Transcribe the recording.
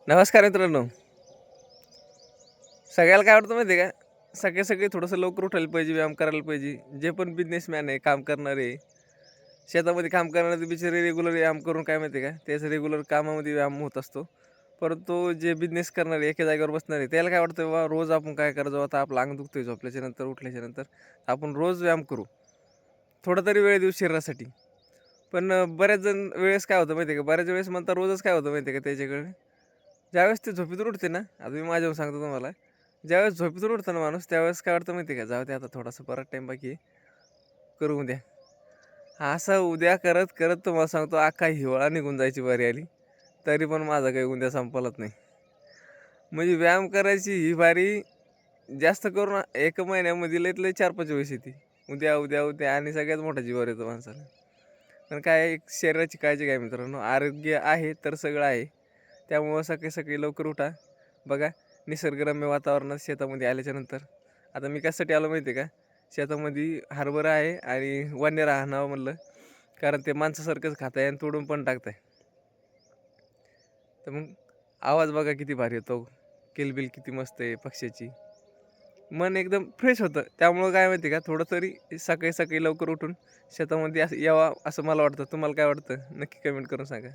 नमस्कार मित्रांनो. सगळ्याला काय वाटतं माहिती आहे का? सगळे थोडंसं लवकर उठायला पाहिजे, व्यायाम करायला पाहिजे. जे पण बिझनेसमॅन आहे, काम करणारे, शेतामध्ये काम करणारे बिचारे रेग्युलर व्यायाम करून काय माहिती आहे का? त्याचं रेग्युलर कामामध्ये व्यायाम होत असतो. परंतु जे बिझनेस करणारे, एका जागेवर बसणारे, त्याला काय वाटतं बाबा रोज आपण काय करायचं, आता आपलं अंग दुखतंय झोपल्याच्यानंतर, उठल्याच्यानंतर आपण रोज व्यायाम करू. थोडा तरी वेळ देऊ शरीरासाठी. पण बऱ्याच जण वेळेस काय होतं माहिती आहे का? बऱ्याच वेळेस म्हणता रोजच काय होतं माहिती आहे का त्याच्याकडे? ज्यावेळेस ते झोपेतून उठते ना, आता मी माझ्याहून सांगतो तुम्हाला. ज्यावेळेस झोपेतून उठतो ना माणूस, त्यावेळेस काय वाटतं माहिती आहे का? जाऊ दे आता थोडासा परत टाईम बाकी आहे, करू उद्या. असं उद्या करत करत तुम्हाला सांगतो अख्खा हिवाळा निघून जायची बारी आली, तरी पण माझा काही उद्या संपलाच नाही. म्हणजे व्यायाम करायची ही बारी जास्त करून 1 महिन्यामध्ये लईत लई 4-5 वेळेस येते. उद्या, उद्या, उद्या आणि सगळ्यात मोठा जीवावर येतो माणसाला. पण काय आहे, एक शरीराची काळजी घ्या मित्रांनो. आरोग्य आहे तर सगळं आहे. त्यामुळं सकाळी सकाळी लवकर उठा. बघा, निसर्गरम्य वातावरणात शेतामध्ये आल्याच्यानंतर आता मी कशासाठी आलो माहिती आहे का? शेतामध्ये हरभरा आहे आणि वन्य राहणार म्हणलं, कारण ते माणसासारखंच खाताय आणि तोडून पण टाकताय. तर मग आवाज बघा किती भारी येतो, किलबिल किती मस्त आहे पक्ष्याची. मन एकदम फ्रेश होतं. त्यामुळं काय माहिती आहे का, थोडं तरी सकाळी सकाळी लवकर उठून शेतामध्ये असं यावं असं मला वाटतं. तुम्हाला काय वाटतं? नक्की कमेंट करून सांगा.